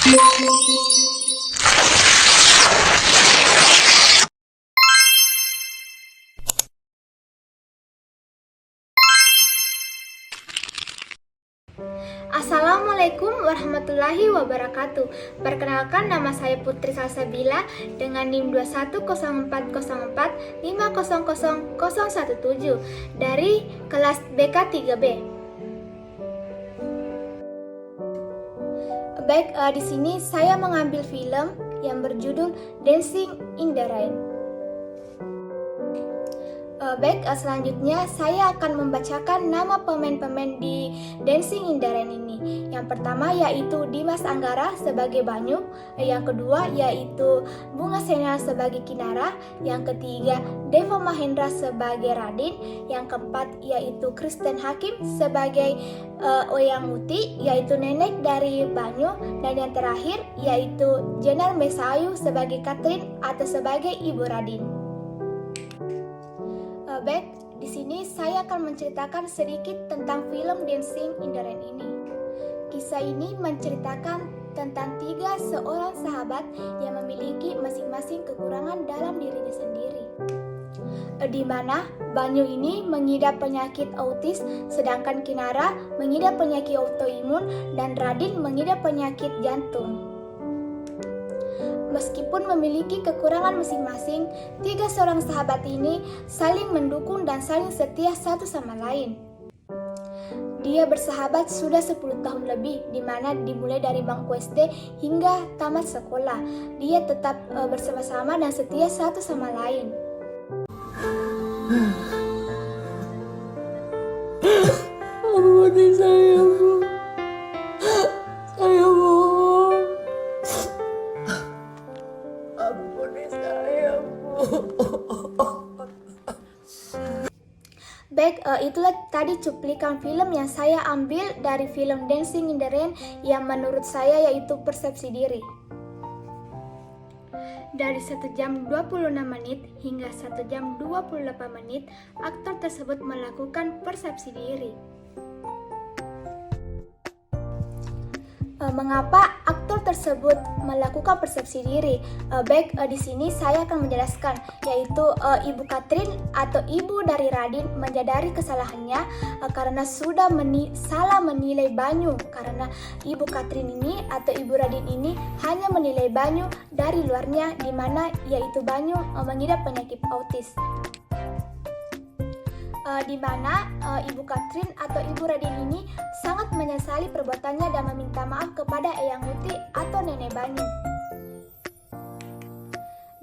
Assalamualaikum warahmatullahi wabarakatuh. Perkenalkan, nama saya Putri Salsabila dengan NIM 2104500500017 dari kelas BK 3B. Baik, di sini saya mengambil film yang berjudul Dancing in the Rain. Selanjutnya saya akan membacakan nama pemain-pemain di Dancing in the Rain ini. Yang pertama yaitu Dimas Anggara sebagai Banyu, yang kedua yaitu Bunga Senial sebagai Kinara, yang ketiga Deva Mahendra sebagai Radin, yang keempat yaitu Kristen Hakim sebagai Oyang Muti, yaitu nenek dari Banyu, dan yang terakhir yaitu Jenar Mesayu sebagai Katrin atau sebagai Ibu Radin. Baik, di sini saya akan menceritakan sedikit tentang film Dancing in the Rain ini. Kisah ini menceritakan tentang 3 seorang sahabat yang memiliki masing-masing kekurangan dalam dirinya sendiri. Di mana Banyu ini mengidap penyakit autis, sedangkan Kinara mengidap penyakit autoimun dan Radin mengidap penyakit jantung. Meskipun memiliki kekurangan masing-masing, 3 seorang sahabat ini saling mendukung dan saling setia satu sama lain. Dia bersahabat sudah 10 tahun lebih, di mana dimulai dari bangku SD hingga tamat sekolah. Dia tetap bersama-sama dan setia satu sama lain. Ampuni saya, Bu. Saya mohon. Ampuni saya, Bu. Baik, itulah tadi cuplikan film yang saya ambil dari film Dancing in the Rain yang menurut saya yaitu persepsi diri. Dari 1 jam 26 menit hingga 1 jam 28 menit, aktor tersebut melakukan persepsi diri. Mengapa aktor tersebut melakukan persepsi diri? Di sini saya akan menjelaskan, yaitu Ibu Katrin atau ibu dari Radin menyadari kesalahannya karena sudah salah menilai Banyu, karena Ibu Katrin ini atau Ibu Radin ini hanya menilai Banyu dari luarnya, di mana yaitu Banyu mengidap penyakit autis. Di mana Ibu Katrin atau Ibu Radin ini sangat menyesali perbuatannya dan meminta maaf kepada Eyang Muti atau Nenek Banyu.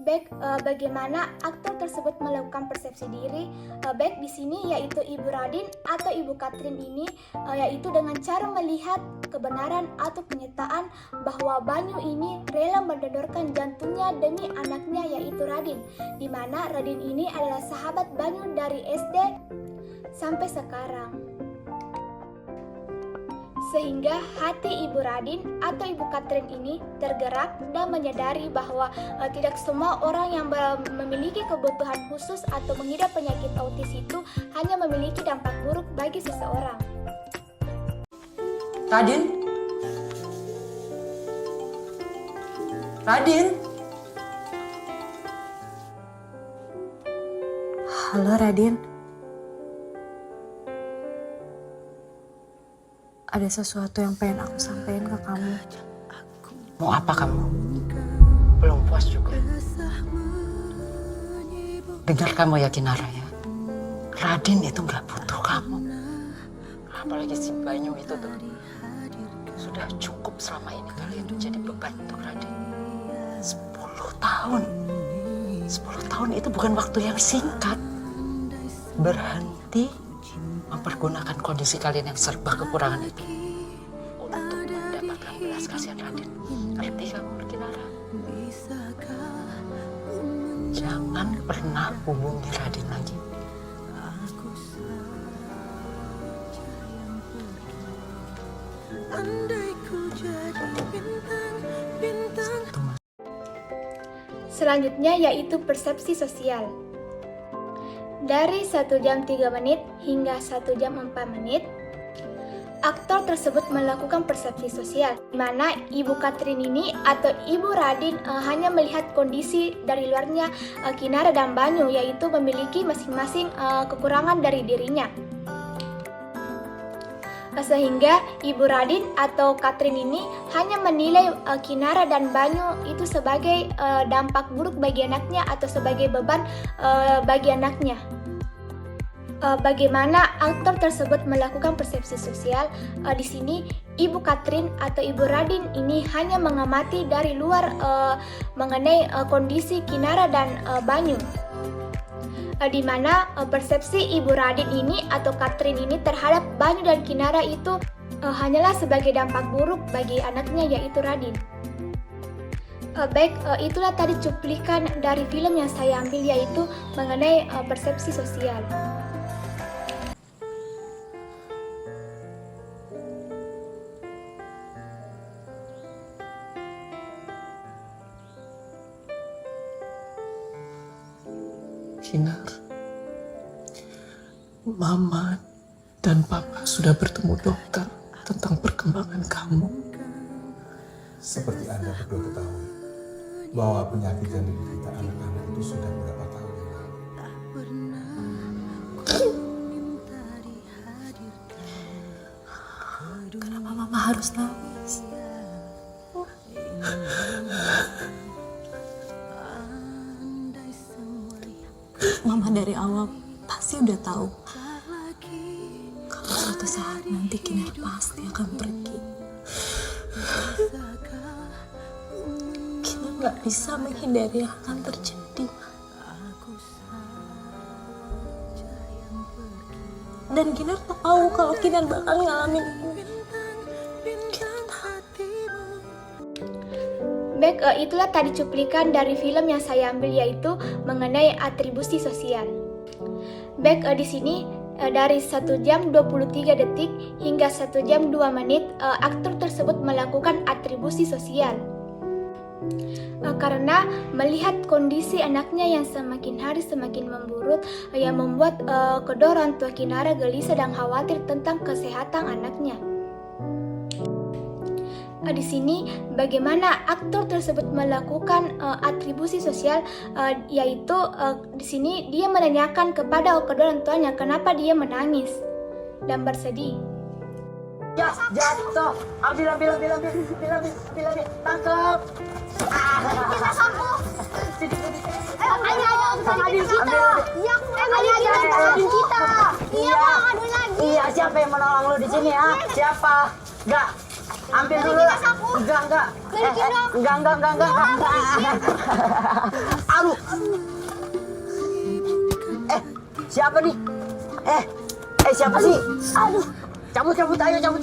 Baik, bagaimana aktor tersebut melakukan persepsi diri? Baik, di sini yaitu Ibu Radin atau Ibu Katrin ini yaitu dengan cara melihat kebenaran atau kenyataan bahwa Banyu ini rela mendonorkan jantungnya demi anaknya yaitu Radin, di mana Radin ini adalah sahabat Banyu dari SD sampai sekarang. Sehingga hati Ibu Radin atau Ibu Katrin ini tergerak dan menyadari bahwa tidak semua orang yang memiliki kebutuhan khusus atau mengidap penyakit autis itu hanya memiliki dampak buruk bagi seseorang. Radin? Radin? Halo, Radin. Ada sesuatu yang pengen aku sampaikan ke kamu. Mau apa kamu? Belum puas juga. Dengar kamu ya Kinara ya. Radin itu gak butuh kamu. Apalagi si Banyu itu tuh. Sudah cukup selama ini kalian menjadi beban untuk Radin. 10 tahun. 10 tahun itu bukan waktu yang singkat. Berhenti mempergunakan kondisi kalian yang serba kekurangan itu untuk mendapatkan belas kasihan Radin. Ngerti kamu, Kinara? Jangan pernah hubungi Radin lagi. Selanjutnya yaitu persepsi sosial. Dari 1 jam 3 menit hingga 1 jam 4 menit, aktor tersebut melakukan persepsi sosial, di mana Ibu Katrin ini atau Ibu Radin hanya melihat kondisi dari luarnya Kinara dan Banyu, yaitu memiliki masing-masing kekurangan dari dirinya. Sehingga Ibu Radin atau Katrin ini hanya menilai Kinara dan Banyu itu sebagai dampak buruk bagi anaknya atau sebagai beban bagi anaknya. Bagaimana aktor tersebut melakukan persepsi sosial? Di sini Ibu Katrin atau Ibu Radin ini hanya mengamati dari luar mengenai kondisi Kinara dan Banyu. Di mana persepsi Ibu Radin ini atau Katrin ini terhadap Banyu dan Kinara itu hanyalah sebagai dampak buruk bagi anaknya, yaitu Radin. Baik, itulah tadi cuplikan dari film yang saya ambil, yaitu mengenai persepsi sosial. Kinar, Mama dan Papa sudah bertemu dokter tentang perkembangan kamu. Seperti Anda berdua ketahui, bahwa penyakit yang diderita anak-anak itu sudah beberapa tahun yang lalu. Kenapa Mama harus nangis? Mama dari awal pasti udah tahu kalau suatu saat nanti Kinar pasti akan pergi. Kinar nggak bisa menghindari yang akan terjadi. Dan Kinar tahu kalau Kinar bakal ngalamin ini. Kinar tahu. Baik, itulah tadi cuplikan dari film yang saya ambil, yaitu mengenai atribusi sosial. Baik, di sini dari 1 jam 23 detik hingga 1 jam 2 menit aktor tersebut melakukan atribusi sosial. Karena melihat kondisi anaknya yang semakin hari semakin memburuk, yang membuat kedua orang tua Kinara gelisah dan khawatir tentang kesehatan anaknya. Di sini bagaimana aktor tersebut melakukan atribusi sosial, yaitu di sini dia menanyakan kepada kedua orang tuanya kenapa dia menangis dan bersedih. Ya, jatuh. Ambil, tangkap. Kita sapu. Iya, siapa yang menolong lu di sini ya? Siapa? Enggak. Ambil dulu. Enggak. Enggak. Aduh. Siapa nih? Siapa sih? Aduh. Cabut, ayo cabut.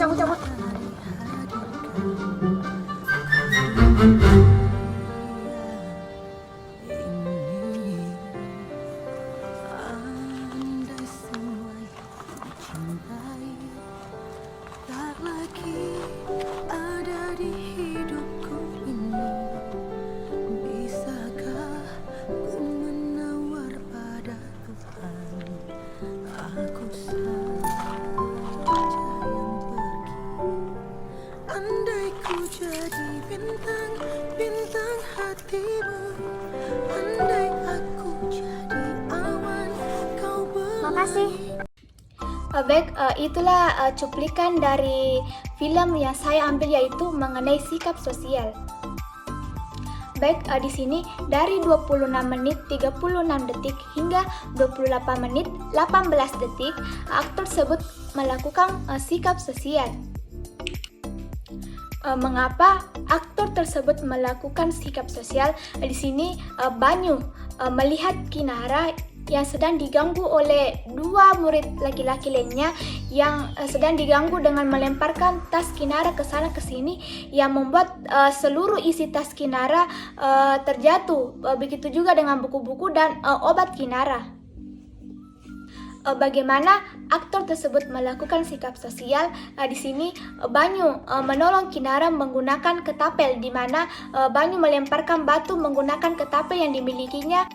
Bintang hatimu, andai aku jadi awan, kau Makasih. Baik, itulah cuplikan dari film yang saya ambil, yaitu mengenai sikap sosial. Baik, di sini dari 26 menit 36 detik hingga 28 menit 18 detik aktor tersebut melakukan sikap sosial. Mengapa aktor tersebut melakukan sikap sosial? Di sini Banyu melihat Kinara yang sedang diganggu oleh dua murid laki-laki lainnya yang sedang diganggu dengan melemparkan tas Kinara ke sana ke sini, yang membuat seluruh isi tas Kinara terjatuh. Begitu juga dengan buku-buku dan obat Kinara. Bagaimana aktor tersebut melakukan sikap sosial? Di sini Banyu menolong Kinara menggunakan ketapel, di mana Banyu melemparkan batu menggunakan ketapel yang dimilikinya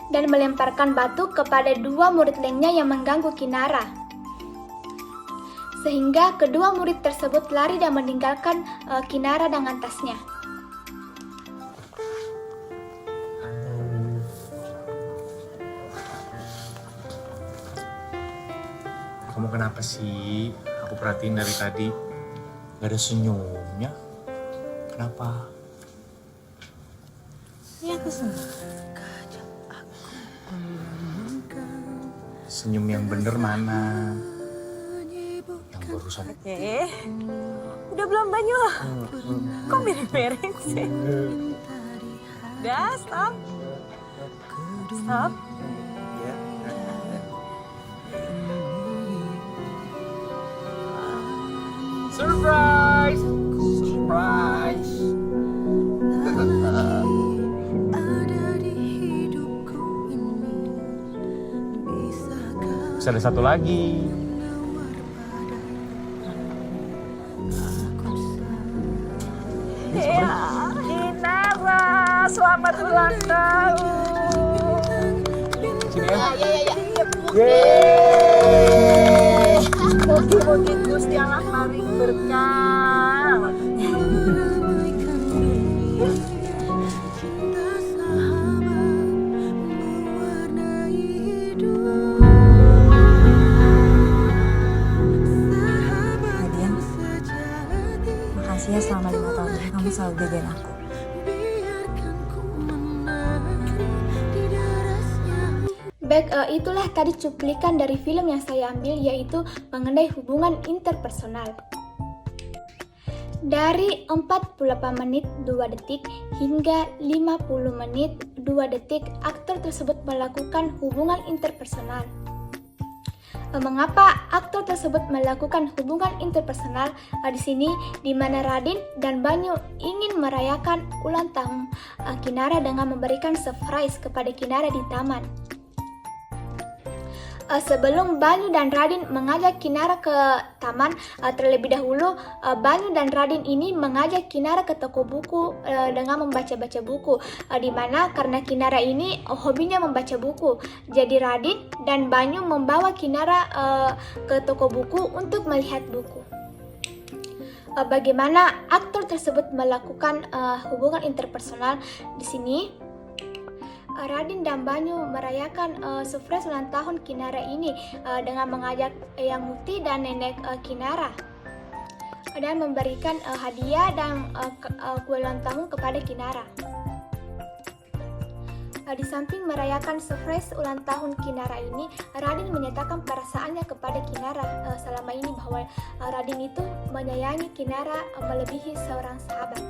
dan melemparkan batu kepada dua murid lainnya yang mengganggu Kinara. sehingga kedua murid tersebut lari dan meninggalkan Kinara dengan tasnya. Kamu kenapa sih? Aku perhatiin dari tadi gak ada senyumnya. Kenapa? Ya aku senang. Senyum yang bener mana? Yang barusan. Udah belum Banyu? Kok miring-miring sih? Udah, stop. Stop. Surprise! Surprise! Bisa ada satu lagi. Ya, Kinara, selamat ulang tahun. Sini ya. Mugi-mugi Gusti Allah paring berkah. Nadia, makasih ya selama 5 tahun ini kamu selalu jagain aku. Baik, itulah tadi cuplikan dari film yang saya ambil, yaitu mengenai hubungan interpersonal. Dari 48 menit 2 detik hingga 50 menit 2 detik, aktor tersebut melakukan hubungan interpersonal. Mengapa aktor tersebut melakukan hubungan interpersonal? Di sini di mana Radin dan Banyu ingin merayakan ulang tahun Kinara dengan memberikan surprise kepada Kinara di taman. Sebelum Banyu dan Radin mengajak Kinara ke taman, terlebih dahulu Banyu dan Radin ini mengajak Kinara ke toko buku dengan membaca-baca buku, di mana karena Kinara ini hobinya membaca buku, jadi Radin dan Banyu membawa Kinara ke toko buku untuk melihat buku. Bagaimana aktor tersebut melakukan hubungan interpersonal? Di sini Radin dan Banyu merayakan surprise ulang tahun Kinara ini dengan mengajak Eyang Muti dan nenek Kinara dan memberikan hadiah dan kue ulang tahun kepada Kinara. Di samping merayakan surprise ulang tahun Kinara ini, Radin menyatakan perasaannya kepada Kinara selama ini, bahwa Radin itu menyayangi Kinara melebihi seorang sahabat.